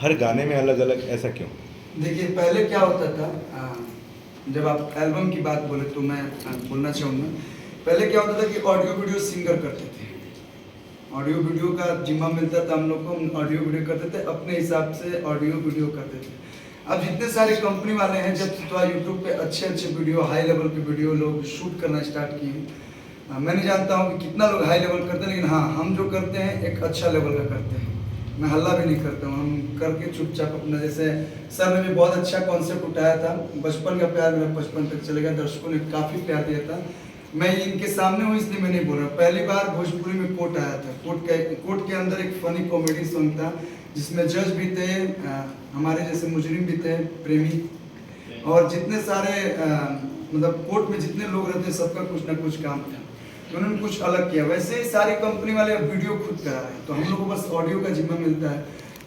हर गाने में अलग अलग, ऐसा क्यों? देखिए पहले क्या होता था, जब आप एल्बम की बात बोले तो मैं बोलना चाहूँगा। पहले क्या होता था कि ऑडियो वीडियो सिंगर करते थे, ऑडियो वीडियो का जिम्मा मिलता था हम लोग को, हम ऑडियो वीडियो करते थे, अपने हिसाब से ऑडियो वीडियो करते थे। अब जितने सारे कंपनी वाले हैं, जब से थोड़ा यूट्यूब पे अच्छे अच्छे वीडियो, हाई लेवल के वीडियो लोग शूट करना स्टार्ट किए। मैं नहीं जानता हूँ कि कितना लोग हाई लेवल करते हैं, लेकिन हाँ हम जो करते हैं एक अच्छा लेवल का करते हैं। मैं हल्ला भी नहीं करता हूँ, हम करके चुपचाप अपना, जैसे सर ने भी बहुत अच्छा कॉन्सेप्ट उठाया था, बचपन का प्यार मेरा बचपन तक चलेगा, दर्शकों ने काफ़ी प्यार दिया था। मैं इनके सामने हूँ इसलिए मैं नहीं बोल रहा। पहली बार भोजपुरी में कोट आया था, कोट के अंदर एक फनी कॉमेडी सॉन्ग था जिसमें जज भी थे, हमारे जैसे मुजरिम भी थे, प्रेमी, और जितने सारे मतलब कोर्ट में जितने लोग रहते हैं सबका कुछ ना कुछ काम था, तो उन्होंने कुछ अलग किया। वैसे ही सारी कंपनी वाले अब वीडियो खुद करा रहे हैं, तो हम लोग को बस ऑडियो का जिम्मा मिलता है,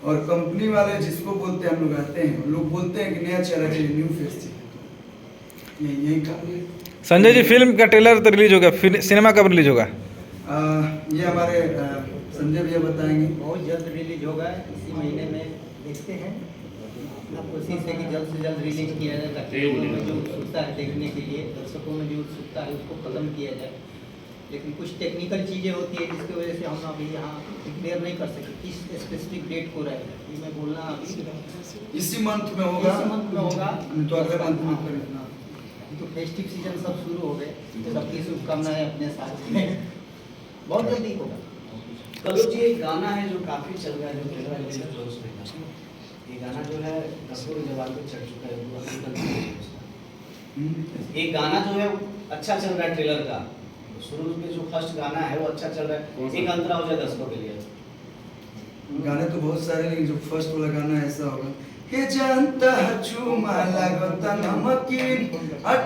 और कंपनी वाले जिसको बोलते हैं हम लोग आते हैं, लोग बोलते हैं कि नया चेहरा चाहिए, न्यू फेस चाहिए, यही काम है। संजय जी, फिल्म का ट्रेलर तो रिलीज होगा, सिनेमा कब रिलीज होगा? ये हमारे संजय भैया बताएंगे। बहुत जल्द रिलीज होगा, इसी महीने में देखते हैं। कोशिश है कि जल्द से जल्द रिलीज किया जाए, ताकि लोगों में जो उत्सुकता है देखने के लिए, दर्शकों में जो उत्सुकता है उसको खत्म किया जाए। लेकिन कुछ टेक्निकल चीज़ें होती है जिसकी वजह से हम अभी यहाँ क्लियर नहीं कर सकते किस स्पेसिफिक डेट को रहेगा, ये मैं बोलना अभी इसी मंथ में होगा, इसी मंथ में होगा, तो अगले मंथ में करें। तो फेस्टिव सीजन सब शुरू हो गए, सबकी शुभकामनाएं अपने साथ में, बहुत जल्दी होगा। कलू जी, एक गाना है जो काफी चल रहा है, जो ट्रेलर रिलीज है उसमें, ये गाना जो है कपूर जवान पे चढ़ चुका है, वो एक गाना जो है अच्छा चल रहा है ट्रेलर का, शुरू में जो फर्स्ट गाना है वो अच्छा चल रहा है, एक अंतरा हो जाए दर्शकों के लिए। गाने तो बहुत सारे, लेकिन जो फर्स्ट वाला गाना ऐसा होगा, हे जानता चूमा लागता नमकीन,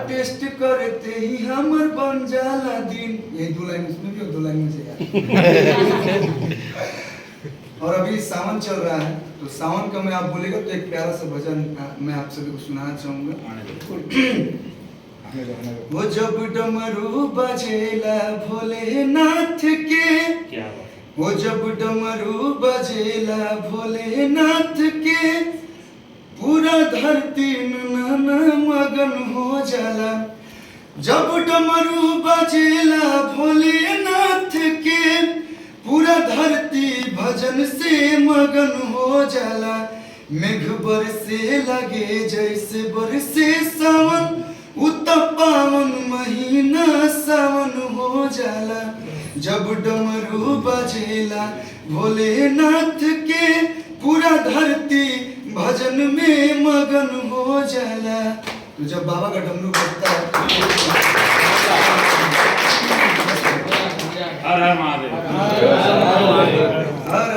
टेस्ट करते ही हमर बन जाला दिन। यही दो लाइन उसमें भी और दो लाइन मुझे याद। और अभी सावन चल रहा है, तो सावन का मैं आप बोलेगा तो एक प्यारा सा भजन मैं आप सभी को सुनाना चाहूँगा। वो जब डमरू बजेला भोलेनाथ के, वो जब डमरू बजेला भोलेनाथ के, पूरा धरती में मगन हो जाला। जब डमरू बजेला भोलेनाथ के, पूरा धरती भजन से मगन हो जाला। मेघ बरसे लगे जैसे बरसे सावन, पावन महीना सावन हो जाला। जब डमरू बजेला भोलेनाथ के, पूरा धरती भजन में मगन हो जाला। तो जब बाबा का डमरू बजता है, हर हर महादेव।